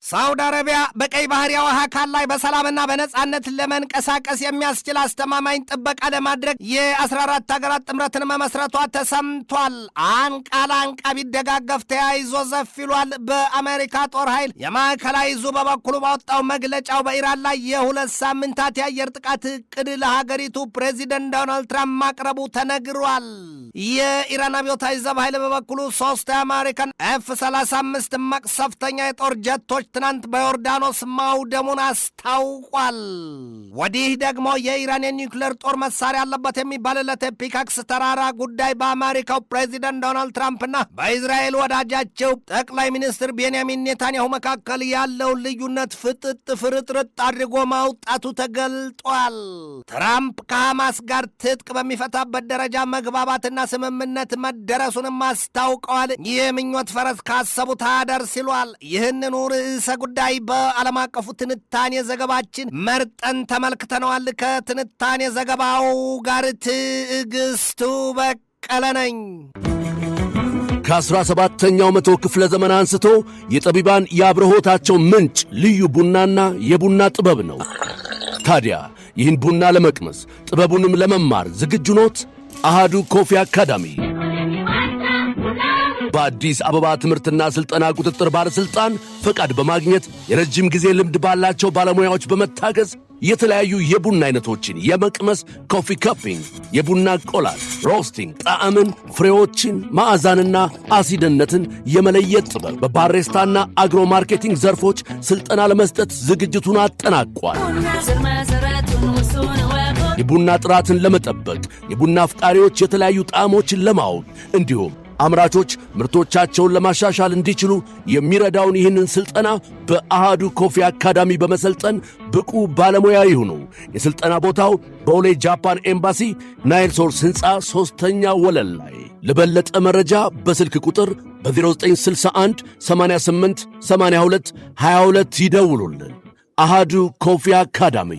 ሳውዲ አረቢያ በቀይ ባህር የውሃ አካል ላይ በሰላምና በነጻነት ለመንቀሳቀስ የሚያስችል አስተማማኝ ጥበቃ ለማድረግ የ14 ሀገራት ጥምረትን መመስረቷ ተሰምቷል። አንቃ ለአንቃ ቢደጋገፍ ተያይዞ ዘፍ ይሏል። በአሜሪካ ጦር ኃይል የማዕከላዊ ዕዙ በበኩሉ ባወጣው መግለጫው በኢራን ላይ የ2 ሳምንታት የአየር ጥቃት እቅድ ለሀገሪቱ ፕሬዚደንት ዶናልድ ትራምፕ ማቅረቡ ተነግሯል። የኢራን አብዮታዊ ዘብ ኃይል በበኩሉ 3 የአሜሪካን F-35 መቅሰፍተኛ የጦር ጀቶች ትናንት በዮርዳኖስ ማውደሙን አስታውቋል። ወዲህ ደግሞ የኢራን የኒውክሌር ጦር መሳሪያ ያለበት የሚባልለት የፒካክስ ተራራ ጉዳይ በአሜሪካው ፕሬዚደንት ዶናልድ ትራምፕና በእስራኤል ወዳጃቸው ጠቅላይ ሚኒስትር ቤንያሚን ኔታንያሁ መካከል ያለው ልዩነት ፍጥጥ ፍርጥርጥ አድርጎ ማውጣቱ ተገልጧል። ትራምፕ ከሐማስ ጋር ትጥቅ በሚፈታበት ደረጃ መግባባትና ስምምነት መደረሱንም አስታውቀዋል። የምኞት ፈረስ ካሰቡት አያደርስ ይሏል። ይህንኑ ርዕሰ ጉዳይ በዓለም አቀፉ ትንታኔ ዘገባችን መርጠን ተመልክተነዋል። ከትንታኔ ዘገባው ጋር ትዕግስቱ በቀለ ነኝ። ከ17ኛው መቶ ክፍለ ዘመን አንስቶ የጠቢባን የአብርሆታቸው ምንጭ ልዩ ቡናና የቡና ጥበብ ነው። ታዲያ ይህን ቡና ለመቅመስ ጥበቡንም ለመማር ዝግጁ ኖት? አሃዱ ኮፊ አካዳሚ በአዲስ አበባ ትምህርትና ሥልጠና ቁጥጥር ባለሥልጣን ፈቃድ በማግኘት የረጅም ጊዜ ልምድ ባላቸው ባለሙያዎች በመታገዝ የተለያዩ የቡና አይነቶችን የመቅመስ ኮፊ ካፒንግ፣ የቡና ቆላል፣ ሮስቲንግ፣ ጣዕምን፣ ፍሬዎችን፣ ማዕዛንና አሲድነትን የመለየት ጥበብ በባሬስታና አግሮ ማርኬቲንግ ዘርፎች ሥልጠና ለመስጠት ዝግጅቱን አጠናቋል። የቡና ጥራትን ለመጠበቅ የቡና አፍቃሪዎች የተለያዩ ጣዕሞችን ለማወቅ እንዲሁም አምራቾች ምርቶቻቸውን ለማሻሻል እንዲችሉ የሚረዳውን ይህንን ሥልጠና በአሃዱ ኮፊ አካዳሚ በመሰልጠን ብቁ ባለሙያ ይሁኑ። የሥልጠና ቦታው በቦሌ ጃፓን ኤምባሲ ናይል ሶርስ ሕንፃ 3ኛ ወለል ላይ። ለበለጠ መረጃ በስልክ ቁጥር በ0961 88 82 22 ይደውሉልን። አሃዱ ኮፊ አካዳሚ።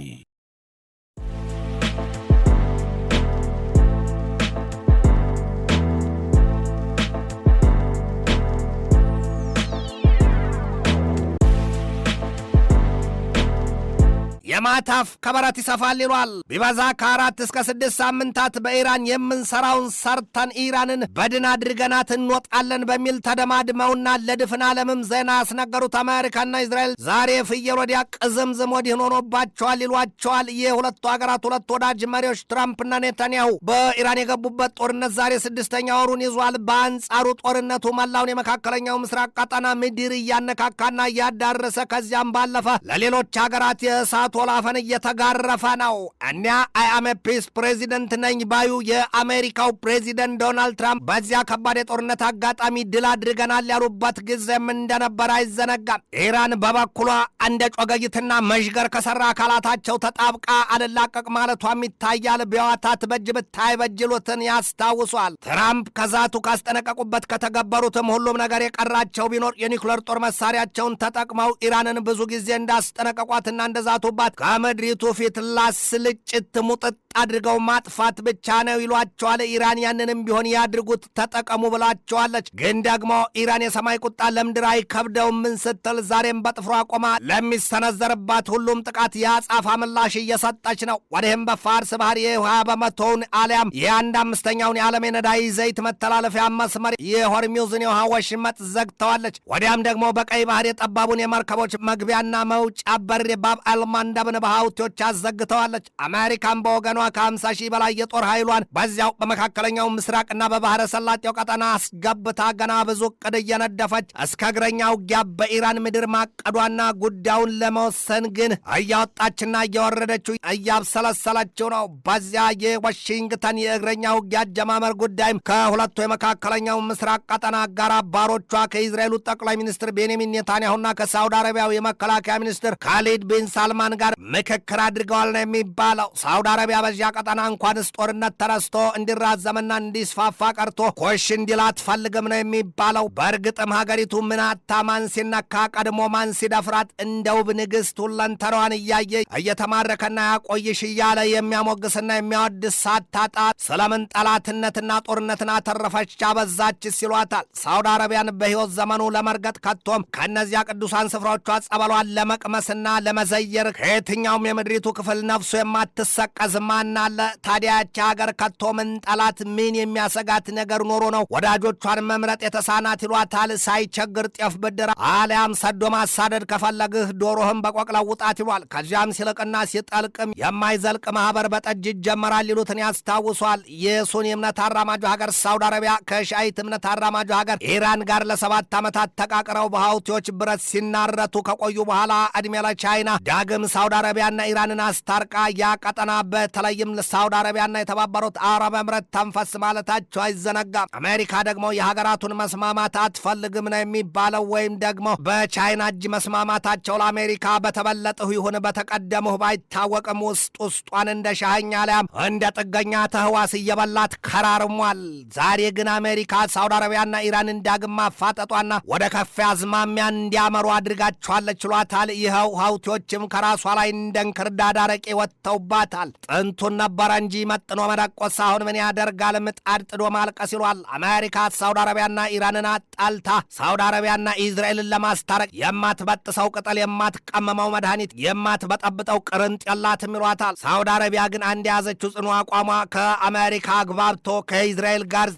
የማታፍ ከበረት ይሰፋል ይሏል። ቢበዛ ከ4 እስከ 6 ሳምንታት በኢራን የምንሰራውን ሰርተን ኢራንን በድን አድርገናት እንወጣለን በሚል ተደማድመውና ለድፍን ዓለምም ዜና ያስነገሩት አሜሪካና እስራኤል ዛሬ ፍየል ወዲያ ቅዝምዝም ወዲህ ሆኖባቸዋል ይሏቸዋል። የሁለቱ ሀገራት ሁለት ወዳጅ መሪዎች ትራምፕና ኔታንያሁ በኢራን የገቡበት ጦርነት ዛሬ 6ኛ ወሩን ይዟል። በአንጻሩ ጦርነቱ መላውን የመካከለኛው ምስራቅ ቀጠና ምድር እያነካካና እያዳረሰ ከዚያም ባለፈ ለሌሎች ሀገራት የእሳቱ ወላፈን እየተጋረፈ ነው። እኒያ አይ ፒስ ፕሬዚደንት ነኝ ባዩ የአሜሪካው ፕሬዚደንት ዶናልድ ትራምፕ በዚያ ከባድ የጦርነት አጋጣሚ ድል አድርገናል ያሉበት ጊዜም እንደነበር አይዘነጋም። ኢራን በበኩሏ እንደ ጮገይትና መዥገር ከሰራ አካላታቸው ተጣብቃ አልላቀቅ ማለቷም ይታያል። ቢዋታት በጅ ብታይ በጅሉትን ያስታውሷል። ትራምፕ ከዛቱ ካስጠነቀቁበት ከተገበሩትም ሁሉም ነገር የቀራቸው ቢኖር የኒውክሌር ጦር መሳሪያቸውን ተጠቅመው ኢራንን ብዙ ጊዜ እንዳስጠነቀቋትና እንደዛቱባት ከምድሪቱ ፊት ላስልጭት ሙጥጥ አድርገው ማጥፋት ብቻ ነው ይሏቸዋል። ኢራን ያንንም ቢሆን ያድርጉት ተጠቀሙ ብላቸዋለች። ግን ደግሞ ኢራን የሰማይ ቁጣ ለምድር አይከብደውም ምን ስትል ዛሬም በጥፍሯ ቆማ ለሚሰነዘርባት ሁሉም ጥቃት የአጻፋ ምላሽ እየሰጠች ነው። ወዲህም በፋርስ ባህር የ20 በመቶውን አሊያም የ1/5ኛውን የዓለም የነዳጅ ዘይት መተላለፊያ መስመር የሆርሙዝን የውሃ ወሽመጥ ዘግተዋለች። ወዲያም ደግሞ በቀይ ባህር የጠባቡን የመርከቦች መግቢያና መውጫ በር የባብ አልማንዳብን በሐውቲዎች አዘግተዋለች። አሜሪካን በወገኗ ከ50 ሺህ በላይ የጦር ኃይሏን በዚያው በመካከለኛው ምስራቅና በባህረ ሰላጤው ቀጠና አስገብታ ገና ብዙ ዕቅድ እየነደፈች እስከ እግረኛ ውጊያ በኢራን ምድር ማቀዷና ጉዳዩን ለመወሰን ግን እያወጣችና እየወረደችው እያብሰለሰለችው ነው። በዚያ የዋሽንግተን የእግረኛ ውጊያ አጀማመር ጉዳይም ከሁለቱ የመካከለኛው ምስራቅ ቀጠና አጋር አባሮቿ ከእስራኤሉ ጠቅላይ ሚኒስትር ቤንያሚን ኔታንያሁና ከሳውዲ አረቢያው የመከላከያ ሚኒስትር ካሊድ ቢን ሳልማን ጋር ምክክር አድርገዋል ነው የሚባለው። ሳውዲ አረቢያ ከዚያ ቀጠና እንኳንስ ጦርነት ተረስቶ እንዲራዘምና እንዲስፋፋ ቀርቶ ኮሽ እንዲል አትፈልግም ነው የሚባለው። በእርግጥም ሀገሪቱ ምናታ ማን ሲነካ ቀድሞ ማን ሲደፍራት እንደ ውብ ንግሥት ሁለንተናዋን እያየ እየተማረከና ያቆይሽ እያለ የሚያሞግስና የሚያወድስ ሳታጣ ስለምን ጠላትነትና ጦርነትን አተረፈች አበዛች ሲሏታል። ሳውዲ አረቢያን በሕይወት ዘመኑ ለመርገጥ ከቶም ከእነዚያ ቅዱሳን ስፍራዎቿ ጸበሏን ለመቅመስና ለመዘየር ከየትኛውም የምድሪቱ ክፍል ነፍሱ የማትሰቀዝ ማን አለ? ታዲያ ያቺ ሀገር ከቶ ምን ጠላት ምን የሚያሰጋት ነገር ኖሮ ነው ወዳጆቿን መምረጥ የተሳናት ይሏታል። ሳይቸግር ጤፍ ብድር አሊያም ሰዶ ማሳደድ ከፈለግህ ዶሮህም በቆቅለው ውጣት ይሏል። ከዚያም ሲልቅና ሲጠልቅም የማይዘልቅ ማህበር በጠጅ ይጀመራል ይሉትን ያስታውሷል። የሱኒ እምነት አራማጁ ሀገር ሳውዲ አረቢያ ከሻይት እምነት አራማጁ ሀገር ኢራን ጋር ለ7 ዓመታት ተቃቅረው በሐውቲዎች ብረት ሲናረቱ ከቆዩ በኋላ ዕድሜ ለቻይና ዳግም ሳውዲ አረቢያና ኢራንን አስታርቃ ያ ቀጠና በተለይም ሳውዲ አረቢያና የተባበሩት አረብ ኤምሬት ተንፈስ ማለታቸው አይዘነጋም። አሜሪካ ደግሞ የሀገራቱን መስማማት አትፈልግም ነው የሚባለው። ወይም ደግሞ በቻይና እጅ መስማማታቸው ለአሜሪካ በተበለጥሁ ይሁን በተቀደምሁ ባይታወቅም ውስጥ ውስጧን እንደ ሻህኛ ሊያም እንደ ጥገኛ ተህዋስ እየበላት ከራርሟል። ዛሬ ግን አሜሪካ ሳውዲ አረቢያና ኢራንን ዳግም ማፋጠጧና ወደ ከፍ አዝማሚያ እንዲያመሩ አድርጋቸዋለች ችሏታል። ይኸው ሐውቲዎችም ከራሷ ላይ እንደ እንክርዳድ አረቄ ወጥተውባታል። ጥንቱን ነበረ እንጂ መጥኖ መደቆስ አሁን ምን ያደርጋል ምጣድ ጥዶ ማልቀስ ይሏል። አሜሪካ ሳውዲ አረቢያና ኢራንን አጣልታ ሳውዲ አረቢያና ኢዝራኤልን ለማስታረቅ የማትበጥሰው ቅጠል የማትቀመመው መድኃኒት የማትበጠብጠው ቅርንጥ የላትም ይሏታል። ሳውዲ አረቢያ ግን አንድ የያዘችው ጽኑ አቋሟ ከአሜሪካ አግባብቶ ከኢዝራኤል ጋር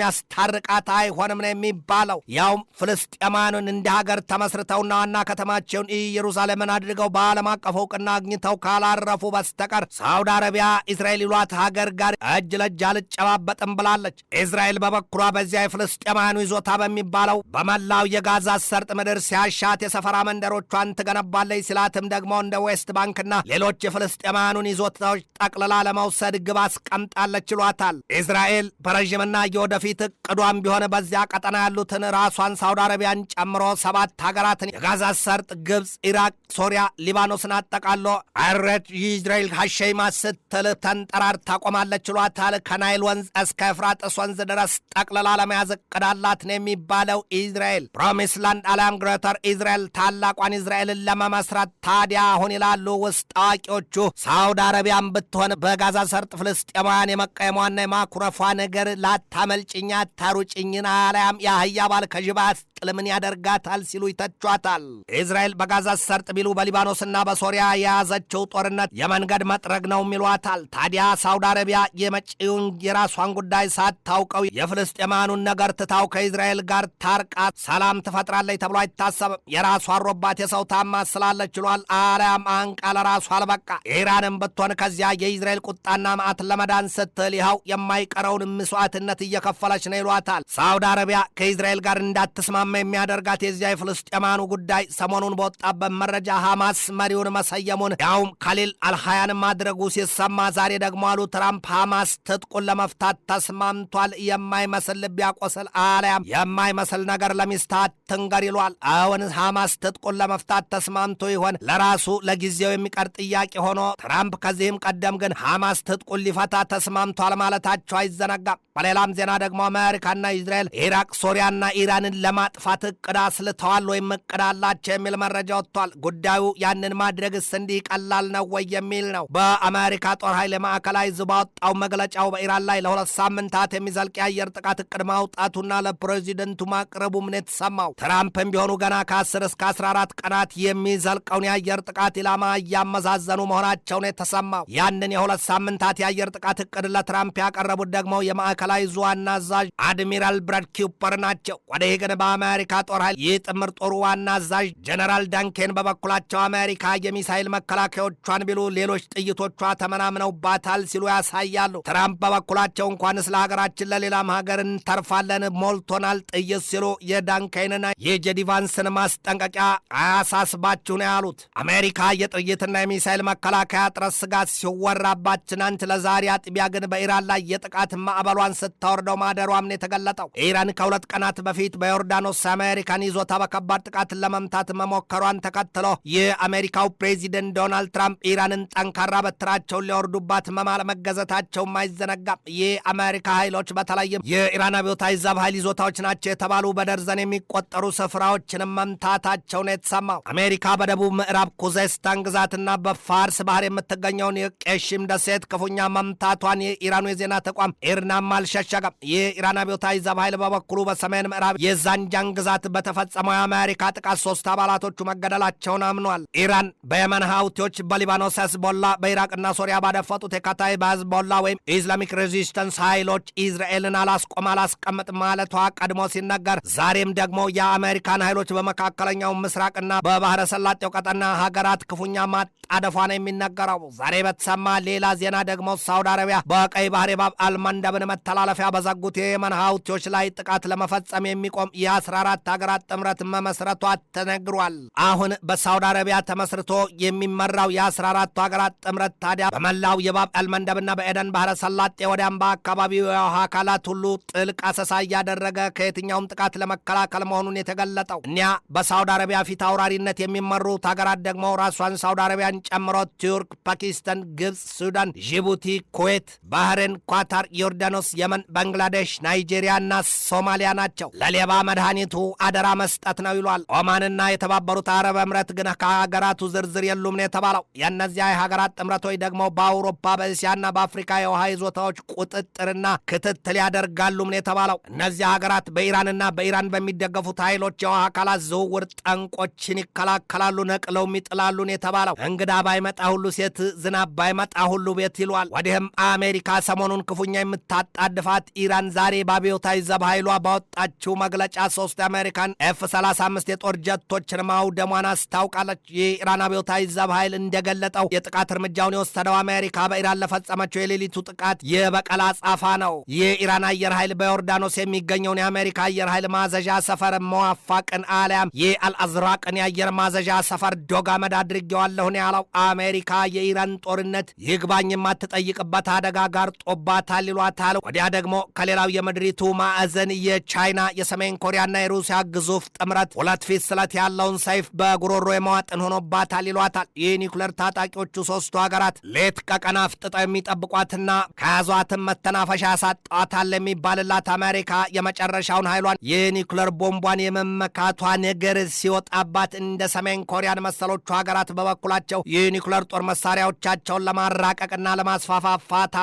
የሚያስታርቃት አይሆንም ነው የሚባለው። ያውም ፍልስጤማኑን እንደ ሀገር ተመስርተውና ዋና ከተማቸውን ኢየሩሳሌምን አድርገው በዓለም አቀፍ እውቅና አግኝተው ካላረፉ በስተቀር ሳውዲ አረቢያ ኢዝራኤል ይሏት ሀገር ጋር እጅ ለእጅ አልጨባበጥም ብላለች። ኢዝራኤል በበኩሏ በዚያ የፍልስጤማኑ ይዞታ በሚባለው በመላው የጋዛ ሰርጥ ምድር ሲያሻት የሰፈራ መንደሮቿን ትገነባለች፣ ሲላትም ደግሞ እንደ ዌስት ባንክና ሌሎች የፍልስጤማኑን ይዞታዎች ጠቅልላ ለመውሰድ ግብ አስቀምጣለች ይሏታል። ኢዝራኤል በረዥምና የወደፊት እቅዷም ቢሆን በዚያ ቀጠና ያሉትን ራሷን ሳውዲ አረቢያን ጨምሮ 7 ሀገራትን የጋዛ ሰርጥ፣ ግብፅ፣ ኢራቅ፣ ሶሪያ፣ ሊባኖስን አጠቃሎ አሬት የኢዝራኤል ሐሸይማ ስትል ተንጠራርታ ቆማለች ይሏታል። ከናይል ወንዝ እስከ ኤፍራጥስ ወንዝ ድረስ ጠቅልላ ለመያዝ እቅድ አላት ነው የሚባለው ኢዝራኤል። ፕሮሚስ ላንድ አሊያም ግሬተር ኢዝራኤል ታላቋን ኢዝራኤልን ለመመስረት ታዲያ አሁን ይላሉ ውስጥ አዋቂዎቹ ሳውዲ አረቢያን ብትሆን በጋዛ ሰርጥ ፍልስጤማውያን የመቀየሟና የማኩረፏ ነገር ላታመልጭኛ ታሩጭኝን አሊያም የአህያ ባል ከጅባ ጥል ምን ያደርጋታል ሲሉ ይተቿታል። ኢዝራኤል በጋዛ ሰርጥ ቢሉ በሊባኖስና በሶሪያ የያዘችው ጦርነት የመንገድ መጥረግ ነው ይሏታል። ታዲያ ሳውዲ አረቢያ የመጪውን የራሷን ጉዳይ ሳታውቀው የፍልስጤማኑን ነገር ትታው ከኢዝራኤል ጋር ታርቃ ሰላም ትፈጥራለች ተብሎ አይታሰብም። የራሷ አሮባት የሰው ታማ ስላለች ችሏል። አሊያም አንቃ ለራሷ አልበቃ። ኢራንም ብትሆን ከዚያ የኢዝራኤል ቁጣና መዓት ለመዳን ስትል ይኸው የማይቀረውን መስዋዕትነት እየከፈለች ነው ይሏታል። ሳውዲ አረቢያ ከኢዝራኤል ጋር እንዳትስማማ የሚያደርጋት የዚያ የፍልስጤማኑ ጉዳይ ሰሞኑን በወጣበት መረጃ ሐማስ መሪውን መሰየሙን ያውም ካሊል አልሃያን ማድረጉ ሲሰማ ዛሬ ደግሞ አሉ ትራምፕ ሐማስ ትጥቁን ለመፍታት ተስማምቷል። የማይመስል ልብ ያቆስል አሊያም የማይመስል ነገር ለሚስታት ትንገር ይሏል። አሁን ሐማስ ትጥቁን ለመፍታት ተስማምቶ ይሆን ለራሱ ለጊዜው የሚቀር ጥያቄ ሆኖ ትራምፕ ከዚህም ቀደም ግን ሐማስ ትጥቁን ሊፈታ ተስማምቷል ማለታቸው አይዘነጋም። በሌላም ዜና ደግሞ አሜሪካና ኢዝራኤል ኢራቅ፣ ሶሪያና ኢራንን ለማጥፋት እቅድ አስልተዋል ወይም እቅድ አላቸው የሚል መረጃ ወጥቷል። ጉዳዩ ያንን ማድረግስ እንዲህ ቀላል ነው ወይ የሚል ነው። በአሜሪካ ጦር ኃይል ማዕከላዊ ዕዝ ባወጣው መግለጫው በኢራን ላይ ለ2 ሳምንታት የሚዘልቅ የአየር ጥቃት እቅድ ማውጣቱና ለፕሬዚደንቱ ማቅረቡም ነው የተሰማው። ትራምፕም ቢሆኑ ገና ከ10 እስከ 14 ቀናት የሚዘልቀውን የአየር ጥቃት ኢላማ እያመዛዘኑ መሆናቸው ነው የተሰማው። ያንን የ2 ሳምንታት የአየር ጥቃት እቅድ ለትራምፕ ያቀረቡት ደግሞ የማዕከላዊ ዕዝ ዋና አዛዥ አድሚራል ብራድ ኪውፐር ናቸው። ወዲህ ግን በአሜሪካ ጦር ኃይል የጥምር ጦሩ ዋና አዛዥ ጀነራል ዳንኬን በበኩላቸው አሜሪካ የሚሳይል መከላከያዎቿን ቢሉ ሌሎች ጥይቶቿ ተመናምነውባታል ሲሉ ያሳያሉ። ትራምፕ በበኩላቸው እንኳን ስለ ሀገራችን ለሌላም ሀገር እንተርፋለን ሞልቶናል ጥይት ሲሉ የዳንኬንና የጄዲ ቫንስን ማስጠንቀቂያ አያሳስባችሁ ነው ያሉት። አሜሪካ የጥይትና የሚሳይል መከላከያ እጥረት ስጋት ሲወራባት ትናንት ለዛሬ አጥቢያ ግን በኢራን ላይ የጥቃት ማዕበሏን ስታወርደው ማደሯም ነው የተገለጠው። ኢራን ከ2 ቀናት በፊት በዮርዳኖስ በዮርዳኖስ አሜሪካን ይዞታ በከባድ ጥቃት ለመምታት መሞከሯን ተከትሎ የአሜሪካው ፕሬዚደንት ዶናልድ ትራምፕ ኢራንን ጠንካራ በትራቸውን ሊያወርዱባት መገዘታቸው አይዘነጋም። የአሜሪካ ኃይሎች በተለይም የኢራን አብዮታዊ ዘብ ኃይል ይዞታዎች ናቸው የተባሉ በደርዘን የሚቆጠሩ ስፍራዎችን መምታታቸው ነው የተሰማው። አሜሪካ በደቡብ ምዕራብ ኩዜስታን ግዛትና በፋርስ ባህር የምትገኘውን የቄሽም ደሴት ክፉኛ መምታቷን የኢራኑ የዜና ተቋም ኢርናም አልሸሸገም። የኢራን አብዮታዊ ዘብ ኃይል በበኩሉ በሰሜን ምዕራብ የዛንጃን ግዛት በተፈጸመው የአሜሪካ ጥቃት 3 አባላቶቹ መገደላቸውን አምኗል። ኢራን በየመን ሀውቲዎች፣ በሊባኖስ ሄዝቦላ፣ በኢራቅና ሶሪያ ባደፈጡት የካታይብ ሄዝቦላ ወይም ኢስላሚክ ሬዚስተንስ ኃይሎች ኢዝራኤልን አላስቀምጥ ማለቷ ቀድሞ ሲነገር፣ ዛሬም ደግሞ የአሜሪካን ኃይሎች በመካከለኛው ምስራቅና በባህረ ሰላጤው ቀጠና ሀገራት ክፉኛ ማጣደፏ ነው የሚነገረው። ዛሬ በተሰማ ሌላ ዜና ደግሞ ሳውዲ አረቢያ በቀይ ባህር የባብ አልመንደብን መተላለፊያ በዘጉት የየመን ሀውቲዎች ላይ ጥቃት ለመፈጸም የሚቆም የ14 ሀገራት ጥምረት መመስረቷ ተነግሯል። አሁን በሳውዲ አረቢያ ተመስርቶ የሚመራው የ14 ሀገራት ጥምረት ታዲያ በመላው የባብ አልመንደብና በኤደን ባህረ ሰላጤ ወዲያም በአካባቢው የውሃ አካላት ሁሉ ጥልቅ አሰሳ እያደረገ ከየትኛውም ጥቃት ለመከላከል መሆኑን የተገለጠው እኒያ በሳውዲ አረቢያ ፊት አውራሪነት የሚመሩት ሀገራት ደግሞ ራሷን ሳውዲ አረቢያን ጨምሮ ቱርክ፣ ፓኪስታን፣ ግብፅ፣ ሱዳን፣ ጅቡቲ፣ ኩዌት፣ ባህሬን፣ ኳታር፣ ዮርዳኖስ፣ የመን፣ ባንግላዴሽ፣ ናይጄሪያና ሶማሊያ ናቸው። ለሌባ መድኃኒቱ አደራ መስጠት ነው ይሏል። ኦማንና የተባበሩት አረብ እምረት ግን ከሀገራቱ ዝርዝር የሉም ነው የተባለው። የእነዚያ የሀገራት ጥምረቶች ደግሞ በአውሮፓ በእስያና በአፍሪካ የውሃ ይዞታዎች ቁጥጥርና ክትትል ያደርጋሉም ነው የተባለው። እነዚያ ሀገራት በኢራንና በኢራን በሚደገፉት ኃይሎች የውሃ አካላት ዝውውር ጠንቆችን ይከላከላሉ፣ ነቅለውም ይጥላሉ ነው የተባለው። እንግዳ ባይመጣ ሁሉ ሴት፣ ዝናብ ባይመጣ ሁሉ ቤት ይሏል። ወዲህም አሜሪካ ሰሞኑን ክፉኛ የምታጣድፋት ኢራን ዛሬ በአብዮታዊ ዘብ ኃይሏ ባወጣችው መግለጫ 3 የአሜሪካን F-35 የጦር ጀቶችን ማውደሟን አስታውቃለች። የኢራን አብዮታዊ ዘብ ኃይል እንደገለጠው የጥቃት እርምጃውን የወሰደው አሜሪካ በኢራን ለፈጸመችው የሌሊቱ ጥቃት የበቀል አጻፋ ነው። የኢራን አየር ኃይል በዮርዳኖስ የሚገኘውን የአሜሪካ አየር ኃይል ማዘዣ ሰፈር መዋፋቅን አሊያም የአልአዝራቅን የአየር ማዘዣ ሰፈር ዶግ አመድ አድርጌዋለሁ ነው ያለው። አሜሪካ የኢራን ጦርነት ይግባኝ የማትጠይቅበት አደጋ ጋር ጦባታል ይሏታል። ወዲያ ደግሞ ከሌላው የምድሪቱ ማዕዘን የቻይና የሰሜን ኮሪያና የሩሲያ ግዙፍ ጥምረት ሁለት ፊት ስለት ያለውን ሰይፍ በጉሮሮ የመዋጥን ሆኖባታል ይሏታል። የኒውክሌር ታጣቂዎቹ 3ቱ ሀገራት ሌት ከቀን አፍጥጠው የሚጠብቋትና ከያዟትም መተናፈሻ ያሳጣዋታል የሚባልላት አሜሪካ የመጨረሻውን ኃይሏን የኒውክሌር ቦምቧን የመመካቷ ነገር ሲወጣባት እንደ ሰሜን ኮሪያን መሰሎቹ ሀገራት በበኩላቸው የኒውክሌር ጦር መሳሪያዎቻቸውን ለማራቀቅና ለማስፋፋት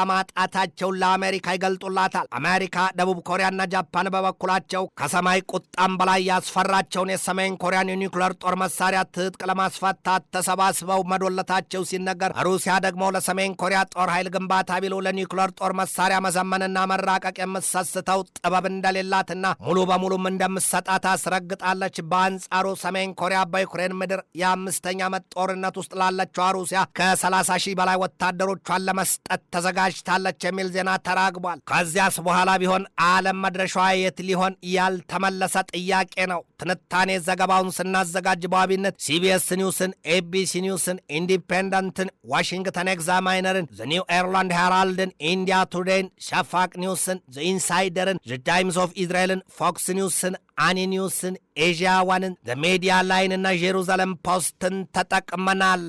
ማጣታቸውን ለአሜሪካ ይገልጡላታል። አሜሪካ፣ ደቡብ ኮሪያና ጃፓን በበኩላቸው ከሰማይ ቁጣም በላይ ያስፈራቸውን የሰሜን ኮሪያን የኒውክሌር ጦር መሳሪያ ትጥቅ ለማስፈታት ተሰባስበው መዶለታቸው ሲነገር፣ ሩሲያ ደግሞ ለሰሜን ኮሪያ ጦር ኃይል ግንባታ ቢሉ ለኒውክሌር ጦር መሳሪያ መዘመንና መራቀቅ የምትሰስተው ጥበብ እንደሌላትና ሙሉ በሙሉም እንደምትሰጣት አስረግጣለች። በአንጻሩ ሰሜን ኮሪያ በዩክሬን ምድር የ5ኛ ዓመት ጦርነት ውስጥ ላለችው ሩሲያ ከ30 ሺህ በላይ ወታደሮቿን ለመስጠት ተዘጋጅታለች የሚል ዜና ተራግቧል። ከዚያስ በኋላ ቢሆን ዓለም መድረሻዋ የት ሊሆን ያልተመለሰ ጥያቄ ነው። ትንታኔ ዘገባውን ስናዘጋጅ በዋቢነት ሲቢኤስ ኒውስን፣ ኤቢሲ ኒውስን፣ ኢንዲፔንደንትን፣ ዋሽንግተን ኤግዛማይነርን፣ ዘ ኒው ኤርላንድ ሄራልድን፣ ኢንዲያ ቱዴይን፣ ሸፋቅ ኒውስን፣ ዘ ኢንሳይደርን፣ ዘ ታይምስ ኦፍ ኢዝራኤልን፣ ፎክስ ኒውስን፣ አኒ ኒውስን፣ ኤዥያ ዋንን፣ ዘ ሜዲያ ላይን እና ጄሩዛሌም ፖስትን ተጠቅመናል።